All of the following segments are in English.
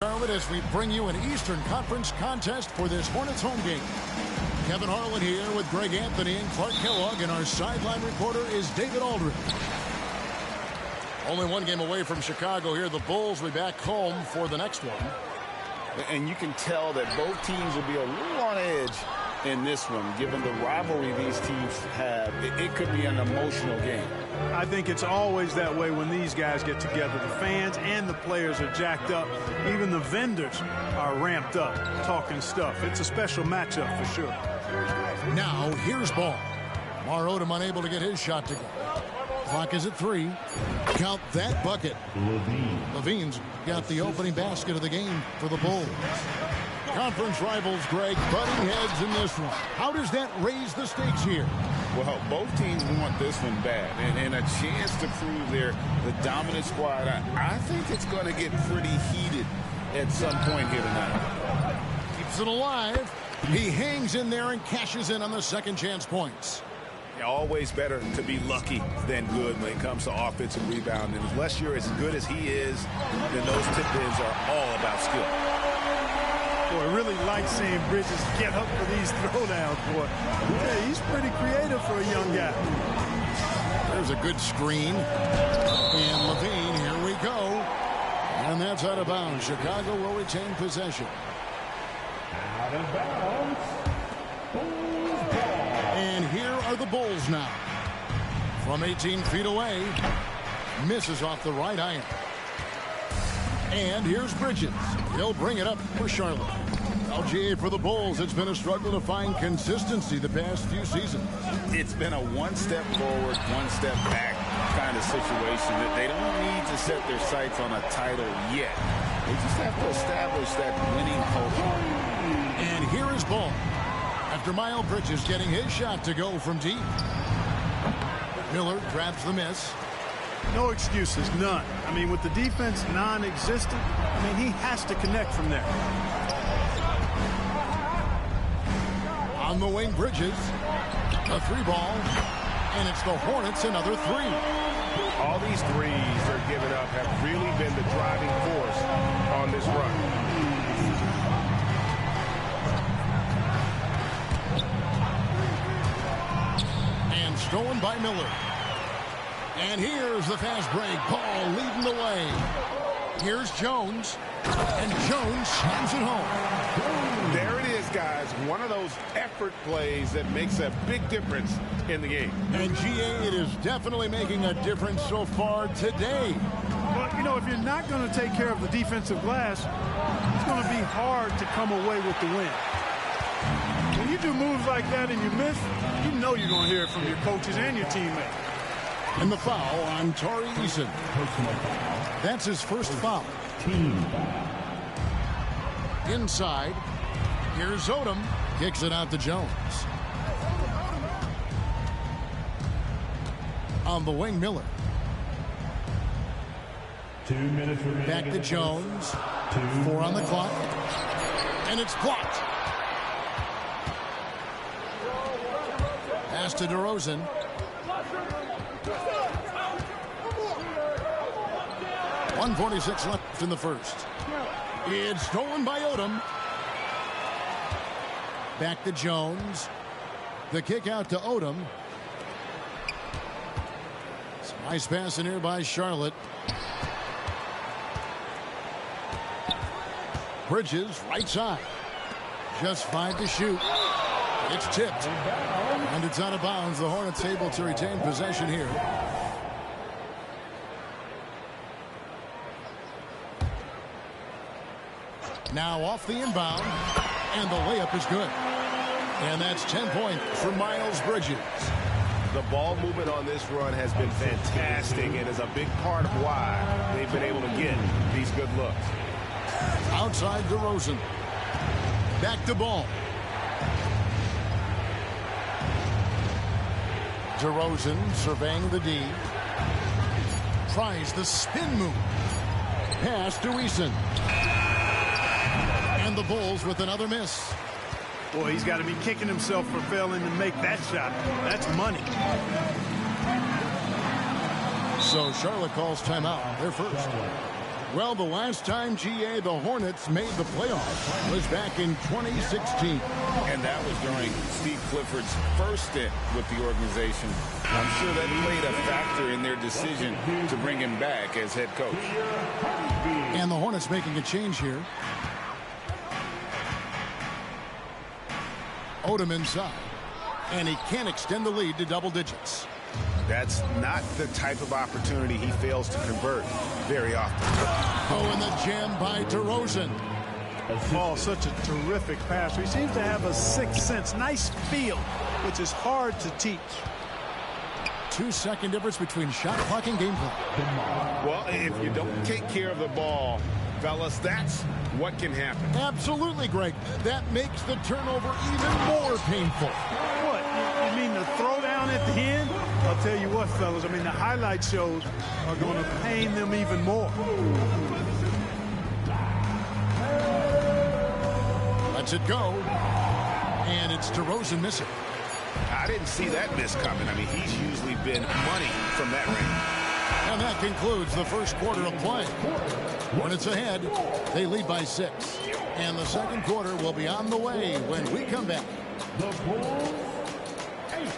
Charlotte, as we bring you an Eastern Conference contest for this Hornets home game. Kevin Harlan here with Greg Anthony and Clark Kellogg, and our sideline reporter is David Aldridge. Only one game away from Chicago here. The Bulls will be back home for the next one. And you can tell that both teams will be a little on edge in this one, given the rivalry these teams have. It could be an emotional game. I think it's always that way when these guys get together. The fans and the players are jacked up. Even the vendors are ramped up, talking stuff. It's a special matchup for sure. Now, here's ball. Mar Odom unable to get his shot to go. Clock is at 3. Count that bucket. Levine's got the opening basket of the game for the Bulls. Conference rivals, Greg, butting heads in this one. How does that raise the stakes here? Well, both teams want this one bad, and a chance to prove they're the dominant squad. I think it's going to get pretty heated at some point here tonight. Keeps it alive. He hangs in there and cashes in on the second chance points. Always better to be lucky than good when it comes to offensive rebound. And unless you're as good as he is, then those tip-ins are all about skill. Boy, I really like seeing Bridges get up for these throwdowns, boy. Yeah, he's pretty creative for a young guy. There's a good screen. And Levine, here we go. And that's out of bounds. Chicago will retain possession. Out of bounds. And here are the Bulls now. From 18 feet away. Misses off the right iron. And here's Bridges. He'll bring it up for Charlotte. LGA for the Bulls. It's been a struggle to find consistency the past few seasons. It's been a one step forward, one step back kind of situation. That they don't need to set their sights on a title yet. They just have to establish that winning culture. And here is ball. After Miles Bridges getting his shot to go from deep. Miller grabs the miss. No excuses, none. I mean, with the defense non-existent, I mean, he has to connect from there. On the wing, Bridges. A 3-ball. And it's the Hornets another 3. All these threes they're giving up have really been the driving force on this run. And stolen by Miller. And here's the fast break. Ball leading the way. Here's Jones. And Jones slams it home. There it is, guys. One of those effort plays that makes a big difference in the game. And GA, it is definitely making a difference so far today. Well, you know, if you're not going to take care of the defensive glass, it's going to be hard to come away with the win. When you do moves like that and you miss, you know you're going to hear it from your coaches and your teammates. And the foul on Tari Eason. That's his first foul. Inside. Here's Odom. Kicks it out to Jones. On the wing, Miller. 2 minutes remaining. Back to Jones. 4 on the clock. And it's blocked. Pass to DeRozan. .146 left in the first. It's stolen by Odom. Back to Jones. The kick out to Odom. Some nice pass in here by Charlotte. Bridges, right side. Just 5 to shoot. It's tipped. And it's out of bounds. The Hornets able to retain possession here. Now off the inbound, and the layup is good. And that's 10 points for Miles Bridges. The ball movement on this run has been fantastic and is a big part of why they've been able to get these good looks. Outside DeRozan. Back to ball. DeRozan surveying the D. Tries the spin move. Pass to Eason. And the Bulls with another miss. Boy, he's got to be kicking himself for failing to make that shot. That's money. So Charlotte calls timeout. They're first. Well, the last time, GA, the Hornets made the playoffs was back in 2016. And that was during Steve Clifford's first stint with the organization. I'm sure that played a factor in their decision to bring him back as head coach. And the Hornets making a change here. Odom inside. And he can't extend the lead to double digits. That's not the type of opportunity he fails to convert very often. Oh, and the jam by DeRozan. Oh, such a terrific passer. He seems to have a sixth sense, nice feel, which is hard to teach. 2-second difference between shot clock and gameplay. Well, if you don't take care of the ball, fellas, that's what can happen. Absolutely, Greg. That makes the turnover even more painful. What? You mean the throwdown at the end? I'll tell you what, fellas. I mean, the highlight shows are going to pain them even more. Lets it go. And it's DeRozan missing. I didn't see that miss coming. I mean, he's usually been money from that range. And that concludes the first quarter of play. Hornets ahead. They lead by 6. And the second quarter will be on the way when we come back. The Bulls 8.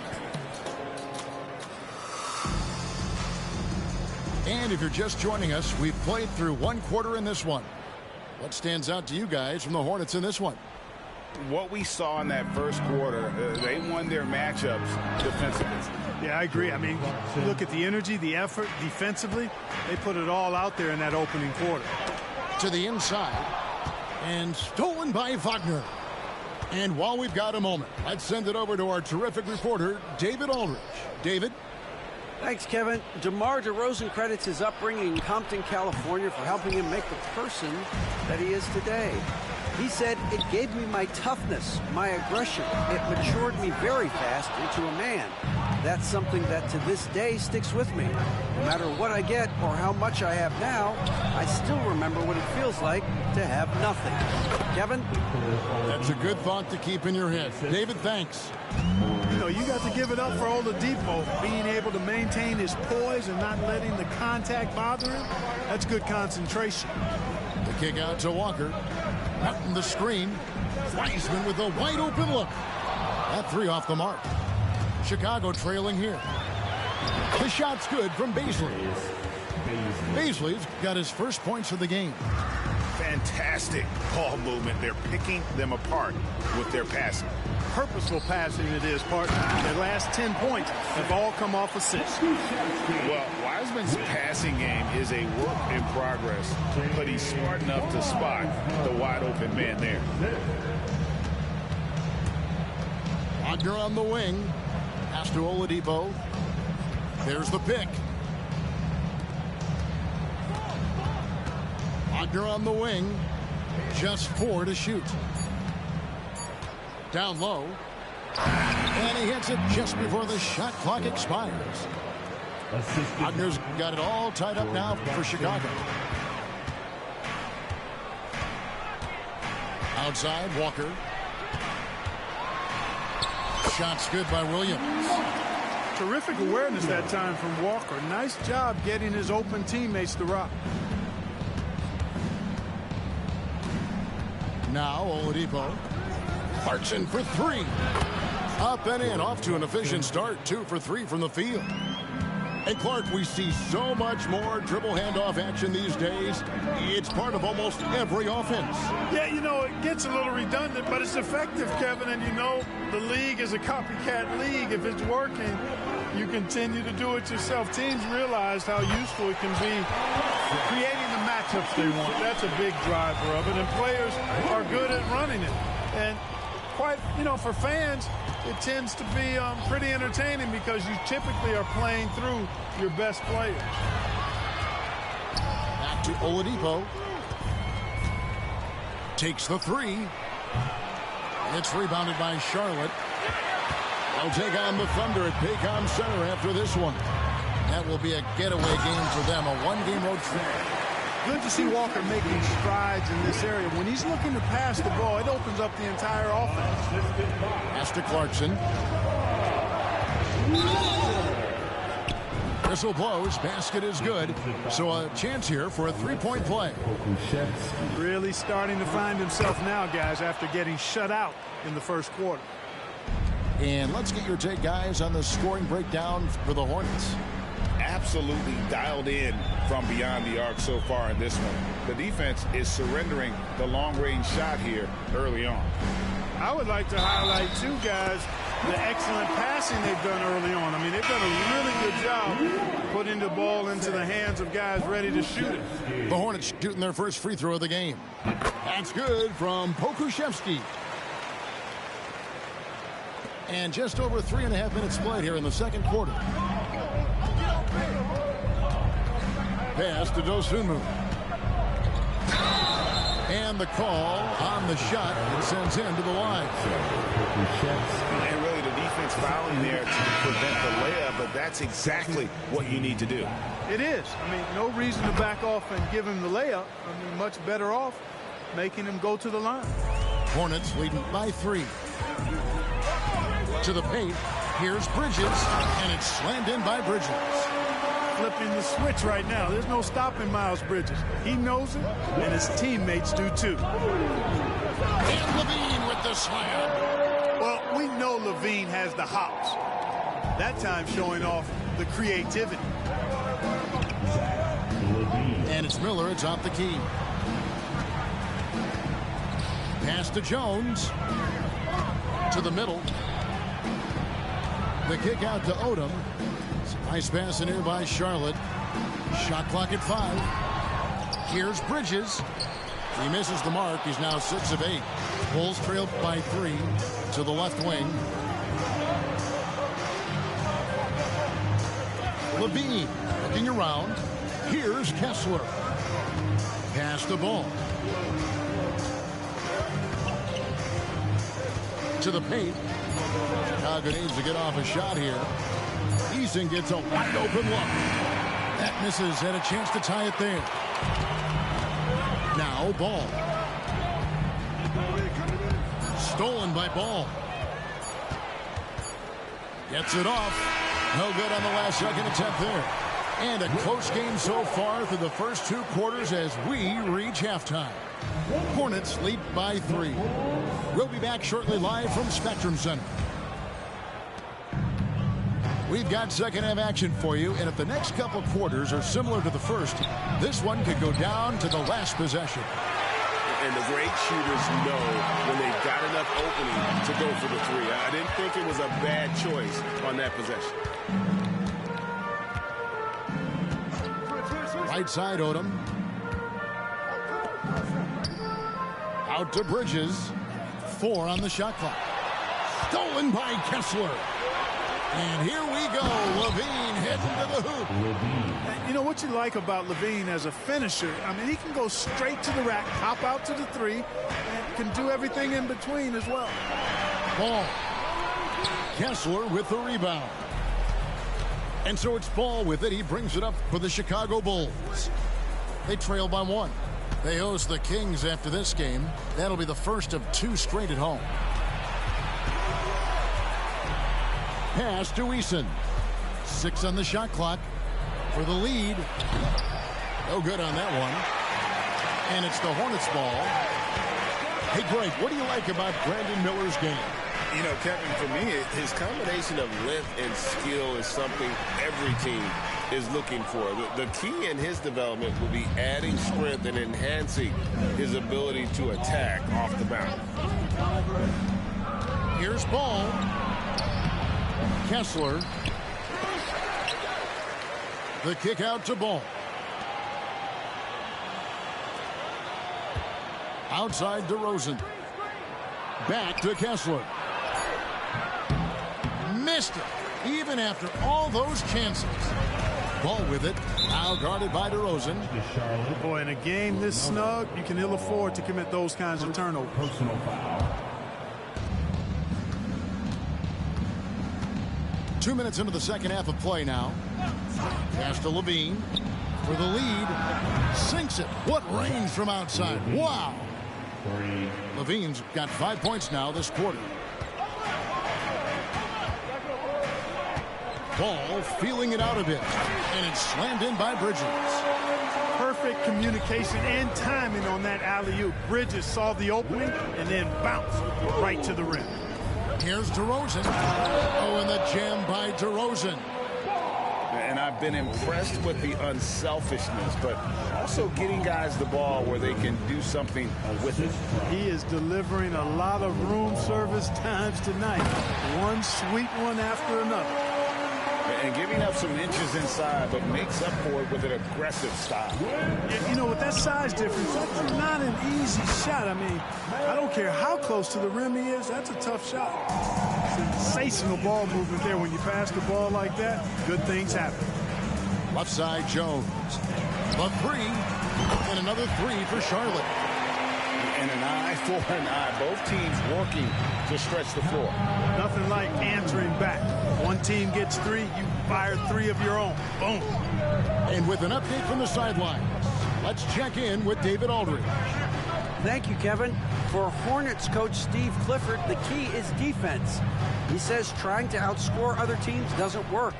And if you're just joining us, we've played through one quarter in this one. What stands out to you guys from the Hornets in this one? What we saw in that first quarter, they won their matchups defensively. Yeah, I agree. I mean, look at the energy, the effort defensively. They put it all out there in that opening quarter. To the inside. And stolen by Wagner. And while we've got a moment, let's send it over to our terrific reporter, David Aldridge. David? Thanks, Kevin. DeMar DeRozan credits his upbringing in Compton, California for helping him make the person that he is today. He said, "It gave me my toughness, my aggression. It matured me very fast into a man. That's something that to this day sticks with me. No matter what I get or how much I have now, I still remember what it feels like to have nothing." Kevin? That's a good thought to keep in your head. David, thanks. You know, you got to give it up for Oladipo, being able to maintain his poise and not letting the contact bother him. That's good concentration. The kick out to Walker. Cutting the screen. Wiseman with a wide open look. That three off the mark. Chicago trailing here. The shot's good from Beasley. Beasley's got his first points of the game. Fantastic ball movement. They're picking them apart with their passing. Purposeful passing it is, partner. Their last 10 points have all come off assists. Well, Wiseman's passing game is a work in progress, but he's smart enough to spot the wide open man there. Wagner on the wing. Pass to Oladipo. There's the pick. Wagner on the wing. Just 4 to shoot. Down low. And he hits it just before the shot clock expires. Wagner's got it all tied up now for Chicago. Outside, Walker. Shot's good by Williams. Terrific awareness that time from Walker. Nice job getting his open teammates to rock. Now Oladipo. Clarkson for 3. Up and in, off to an efficient start. 2 for 3 from the field. And Clark, we see so much more dribble handoff action these days. It's part of almost every offense. Yeah, you know, it gets a little redundant, but it's effective, Kevin. And you know, the league is a copycat league. If it's working, you continue to do it yourself. Teams realize how useful it can be creating the matchups they want. That's a big driver of it. And players are good at running it. And quite, you know, for fans, it tends to be pretty entertaining because you typically are playing through your best players. Back to Oladipo. Takes the 3. It's rebounded by Charlotte. They'll take on the Thunder at Paycom Center after this one. That will be a getaway game for them, a one-game road trip. Good to see Walker making strides in this area. When he's looking to pass the ball, it opens up the entire offense. Pass to Clarkson. Whistle blows. Basket is good. So a chance here for a three-point play. Really starting to find himself now, guys, after getting shut out in the first quarter. And let's get your take, guys, on the scoring breakdown for the Hornets. Absolutely dialed in from beyond the arc so far in this one. The defense is surrendering the long-range shot here early on. I would like to highlight, too, guys, the excellent passing they've done early on. I mean, they've done a really good job putting the ball into the hands of guys ready to shoot it. The Hornets shooting their first free throw of the game. That's good from Pokuševski. And just over 3.5 minutes played here in the second quarter. Pass to Dosunmu. And the call on the shot. It sends him to the line. And really the defense fouling there to prevent the layup, but that's exactly what you need to do. It is. I mean, no reason to back off and give him the layup. I mean, much better off making him go to the line. Hornets leading by 3. To the paint. Here's Bridges. And it's slammed in by Bridges. Flipping the switch right now. There's no stopping Miles Bridges. He knows it, and his teammates do too. And Levine with the slam. Well, we know Levine has the hops. That time showing off the creativity. And it's Miller atop the key. Pass to Jones. To the middle. The kick out to Odom. Nice pass in here by Charlotte. Shot clock at 5. Here's Bridges. He misses the mark. He's now 6 of 8. Bulls trail by 3 to the left wing. Levine looking around. Here's Kessler. Pass the ball. To the paint. Chicago needs to get off a shot here. Eason gets a wide open look. That misses. Had a chance to tie it there. Now Ball. Stolen by Ball. Gets it off. No good on the last second attempt there. And a close game so far through the first 2 quarters as we reach halftime. Hornets lead by 3. We'll be back shortly live from Spectrum Center. We've got second half action for you, and if the next couple quarters are similar to the first, this one could go down to the last possession. And the great shooters know when they've got enough opening to go for the 3. I didn't think it was a bad choice on that possession. Right side, Odom. Out to Bridges. 4 on the shot clock. Stolen by Kessler. And here we go. Levine heading to the hoop. You know what you like about Levine as a finisher? I mean, he can go straight to the rack, hop out to the 3, and can do everything in between as well. Ball. Kessler with the rebound. And so it's Ball with it. He brings it up for the Chicago Bulls. They trail by 1. They host the Kings after this game. That'll be the first of 2 straight at home. Pass to Eason. 6 on the shot clock for the lead. No good on that one. And it's the Hornets ball. Hey, Greg, what do you like about Brandon Miller's game? You know, Kevin, for me, his combination of length and skill is something every team is looking for. The key in his development will be adding strength and enhancing his ability to attack off the bounce. Here's Ball. Kessler. The kick out to Ball. Outside DeRozan. Back to Kessler. Missed it, even after all those chances. Ball with it. Now guarded by DeRozan. Boy, in a game this snug, you can ill afford to commit those kinds of turnovers. Personal foul. 2 minutes into the second half of play now. Pass to Levine for the lead. Sinks it. What range from outside. Wow. Levine's got 5 points now this quarter. Ball feeling it out a bit. And it's slammed in by Bridges. Perfect communication and timing on that alley-oop. Bridges saw the opening and then bounced right to the rim. Here's DeRozan. Oh, and the jam by DeRozan. And I've been impressed with the unselfishness, but also getting guys the ball where they can do something with it. He is delivering a lot of room service times tonight. One sweet one after another. And giving up some inches inside, but makes up for it with an aggressive style. Yeah, you know, with that size difference, that's not an easy shot. I mean, I don't care how close to the rim he is, that's a tough shot. Sensational ball movement there. When you pass the ball like that, good things happen. Left side, Jones. The three, and another three for Charlotte. And an eye for an eye. Both teams working to stretch the floor. Nothing like answering back. One team gets three, you fire three of your own. Boom. And with an update from the sidelines, let's check in with David Aldridge. Thank you, Kevin. For Hornets coach Steve Clifford, the key is defense. He says trying to outscore other teams doesn't work.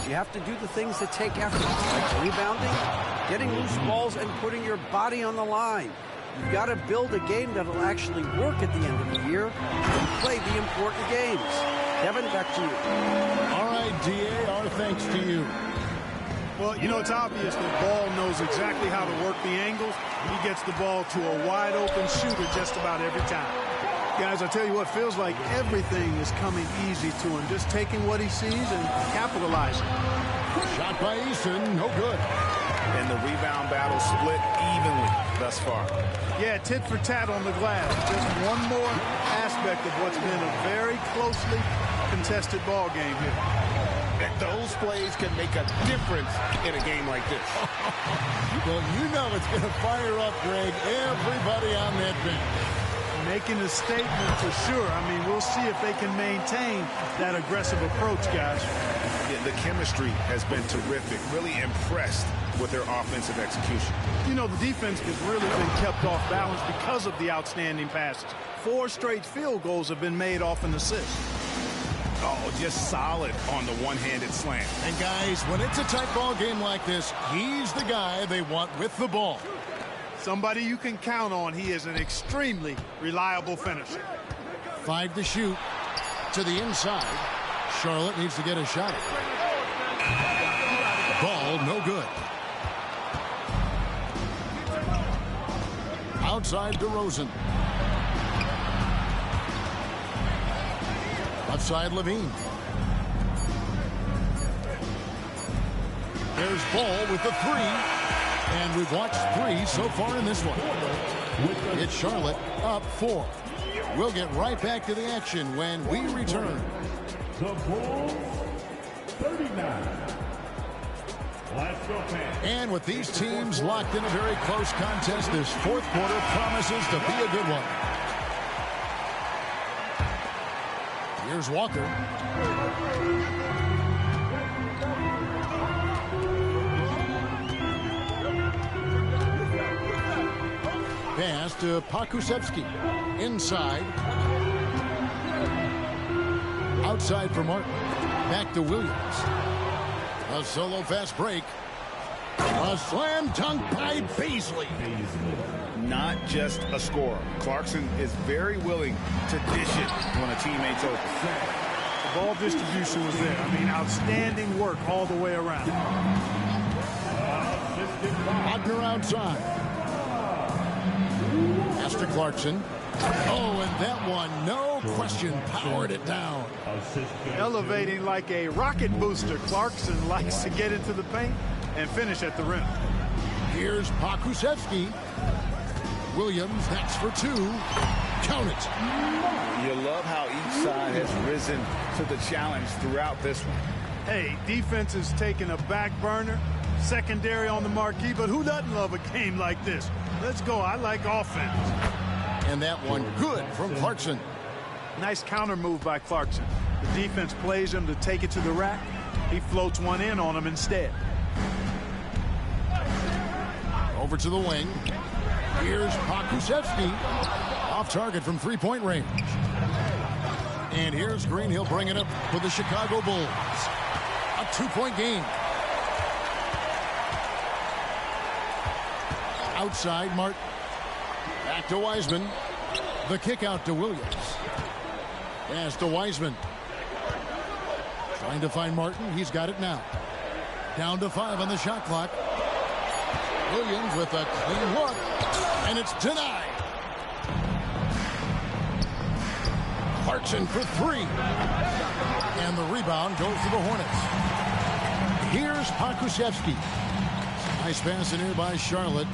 You have to do the things that take effort, like rebounding, getting loose balls, and putting your body on the line. You've got to build a game that'll actually work at the end of the year and play the important games. Kevin, back to you. All right, DA, our thanks to you. Well, you know, it's obvious that Ball knows exactly how to work the angles. He gets the ball to a wide-open shooter just about every time. Guys, I tell you what, feels like everything is coming easy to him. Just taking what he sees and capitalizing. Shot by Eason, no good. And the rebound battle split evenly thus far. Yeah, tit for tat on the glass. Just one more aspect of what's been a very closely contested ball game here. And those plays can make a difference in a game like this. Well, you know it's going to fire up, Greg, everybody on that bench. Making a statement for sure. I mean, we'll see if they can maintain that aggressive approach, guys. Yeah, the chemistry has been terrific. Really impressed with their offensive execution. You know, the defense has really been kept off balance because of the outstanding passes. 4 straight field goals have been made off an assist. Oh, just solid on the one-handed slam. And guys, when it's a tight ball game like this, he's the guy they want with the ball. Somebody you can count on. He is an extremely reliable finisher. 5 to shoot. To the inside. Charlotte needs to get a shot. Ball no good. Outside DeRozan. Left side Levine. There's Ball with the three. And we've watched 3 so far in this one. It's Charlotte up 4. We'll get right back to the action when we return. The Bulls, 39. Let's go, and with these teams locked in a very close contest, this fourth quarter promises to be a good one. Here's Walker. Pass to Pakusevsky. Inside. Outside for Martin. Back to Williams. A solo fast break. A slam dunk by Beasley. Not just a scorer. Clarkson is very willing to dish it when a teammate's open. The ball distribution was there. I mean, outstanding work all the way around. Wagner outside. Pass to Clarkson. Oh, and that one, no question, powered it down. Elevating like a rocket booster. Clarkson likes to get into the paint and finish at the rim. Here's Pakusevsky. Williams, that's for 2. Count it. You love how each side has risen to the challenge throughout this one. Hey, defense is taking a back burner, secondary on the marquee, but who doesn't love a game like this? Let's go. I like offense. And that one good from Clarkson. Nice counter move by Clarkson. The defense plays him to take it to the rack. He floats one in on him instead. Over to the wing. Here's Pakusevsky. Off target from three-point range. And here's Green. He'll bring it up for the Chicago Bulls. A 2-point game. Outside, Martin. Back to Wiseman. The kick out to Williams. Pass to Wiseman. Trying to find Martin. He's got it now. Down to 5 on the shot clock. Williams with a clean look. And it's denied. Clarkson for 3. And the rebound goes to the Hornets. Here's Pokusevski. Nice pass in here by Charlotte.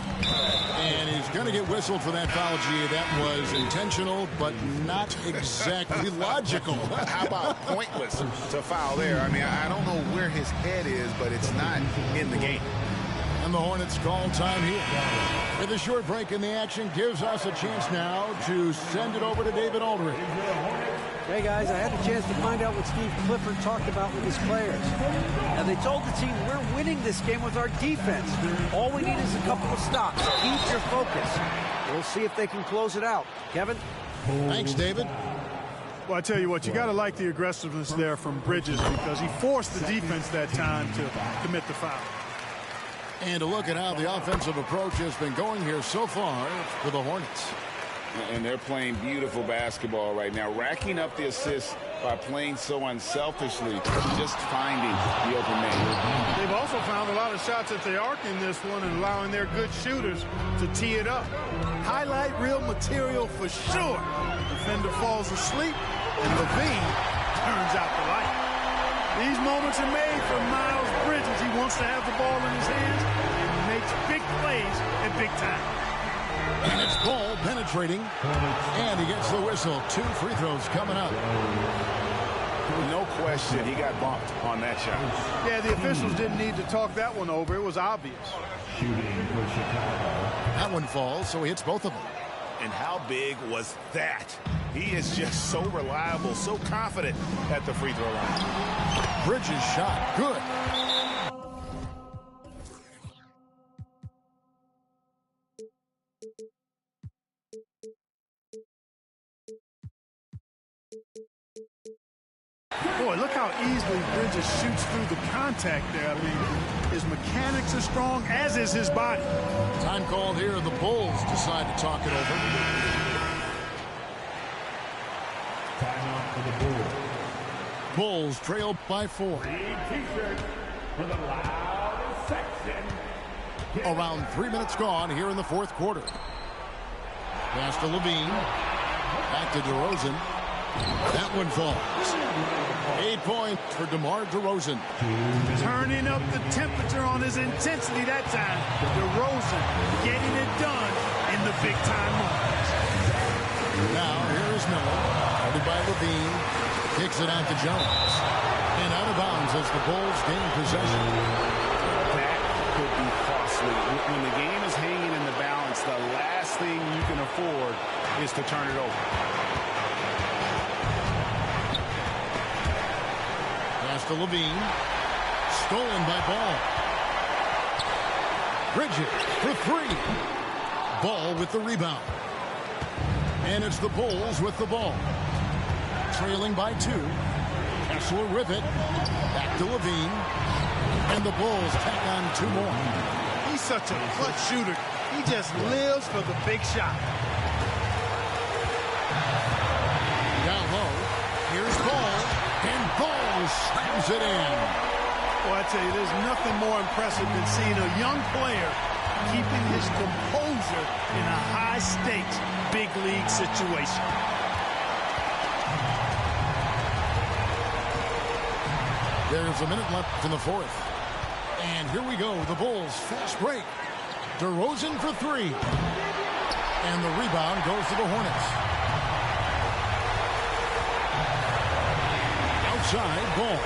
And he's going to get whistled for that foul, G. That was intentional, but not exactly logical. How about pointless to foul there? I mean, I don't know where his head is, but it's not in the game. And the Hornets call time here. With a short break in the action, gives us a chance now to send it over to David Aldridge. Hey, guys, I had a chance to find out what Steve Clifford talked about with his players. And they told the team, we're winning this game with our defense. All we need is a couple of stops. Keep your focus. We'll see if they can close it out. Kevin? Thanks, David. Well, I tell you what, you got to like the aggressiveness there from Bridges because he forced the defense that time to commit the foul. And to look at how the offensive approach has been going here so far for the Hornets. And they're playing beautiful basketball right now, racking up the assists by playing so unselfishly, just finding the open man. They've also found a lot of shots at the arc in this one and allowing their good shooters to tee it up. Highlight reel material for sure. Defender falls asleep, and Levine turns out the light. These moments are made for Miles Bridges. He wants to have the ball in his hands and makes big plays at big time. And it's Ball penetrating. And he gets the whistle. 2 free throws coming up. No question, he got bumped on that shot. Yeah, the officials didn't need to talk that one over. It was obvious. That one falls, so he hits both of them. And how big was that? He is just so reliable, so confident at the free throw line. Bridges shot. Good. Boy, look how easily Bridges shoots through the contact there. I mean, his mechanics are strong, as is his body. Time called here. The Bulls decide to talk it over. Timeout for the Bulls. Bulls trail by 4. T-shirt for the loudest section. Around 3 minutes gone here in the fourth quarter. Pass to Levine. Back to DeRozan. That one falls. 8 points for DeMar DeRozan. Turning up the temperature on his intensity that time. DeRozan getting it done in the big-time moments. Now, here is Miller. Headed by Levine. Kicks it out to Jones. And out of bounds as the Bulls gain possession. That could be costly. When the game is hanging in the balance, the last thing you can afford is to turn it over. To Levine. Stolen by Ball. Bridges for 3. Ball with the rebound. And it's the Bulls with the ball. Trailing by 2. Kessler with it. Back to Levine. And the Bulls tack on 2 more. He's such a clutch shooter. He just lives for the big shot. Down low. Here's Ball. And Ball slams it in. Well, I tell you, there's nothing more impressive than seeing a young player keeping his composure in a high-stakes, big league situation. There's a minute left in the fourth. And here we go. The Bulls fast break. DeRozan for 3. And the rebound goes to the Hornets. Outside, Ball.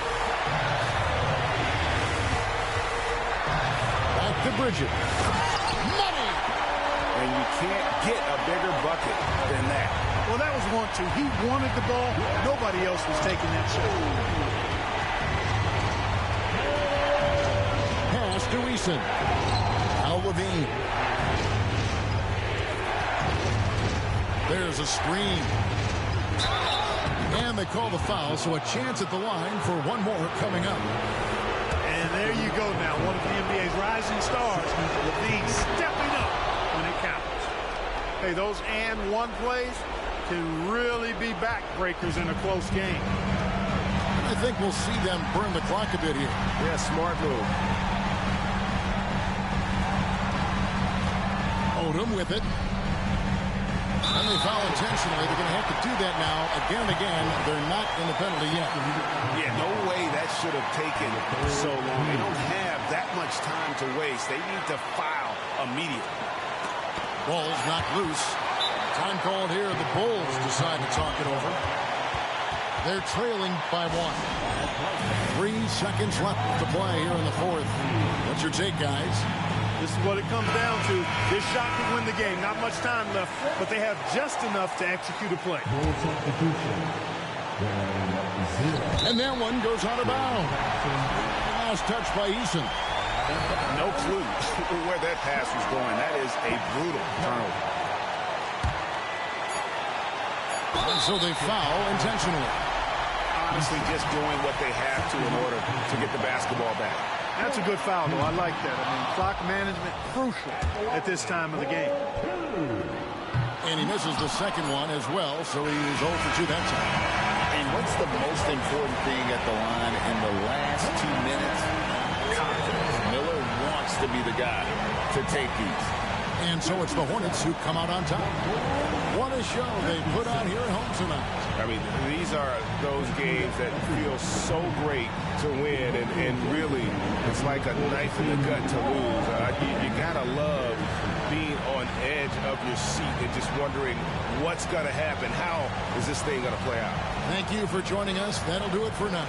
Back to Bridges. Money! And you can't get a bigger bucket than that. Well, that was 1-2. He wanted the ball. Nobody else was taking that shot. Pass to Eason. Al Levine. There's a screen. And they call the foul, so a chance at the line for one more coming up. There you go now. One of the NBA's rising stars. Levine stepping up when it counts. Hey, those and one plays can really be backbreakers in a close game. I think we'll see them burn the clock a bit here. Yeah, smart move. Odom with it. And they foul intentionally. They're going to have to do that now again and again. They're not in the penalty yet. Yeah, no way that should have taken so long. They don't have that much time to waste. They need to foul immediately. Ball's knocked loose. Time called here. The Bulls decide to talk it over. They're trailing by 1. 3 seconds left to play here in the fourth. What's your take, guys? This is what it comes down to. This shot could win the game. Not much time left, but they have just enough to execute a play. And that one goes out of bounds. Last touch by Eason. No clue where that pass was going. That is a brutal turnover. And so they foul intentionally. Honestly, just doing what they have to in order to get the basketball back. That's a good foul, though. I like that. I mean, clock management crucial at this time of the game. And he misses the second one as well, so he's 0 for 2 that time. And what's the most important thing at the line in the last 2 minutes? Confidence. Miller wants to be the guy to take these. And so it's the Hornets who come out on top. What a show they put on here at home tonight. I mean, these are those games that feel so great to win, and really, it's like a knife in the gut to lose. You gotta love being on edge of your seat and just wondering what's gonna happen. How is this thing gonna play out? Thank you for joining us. That'll do it for now.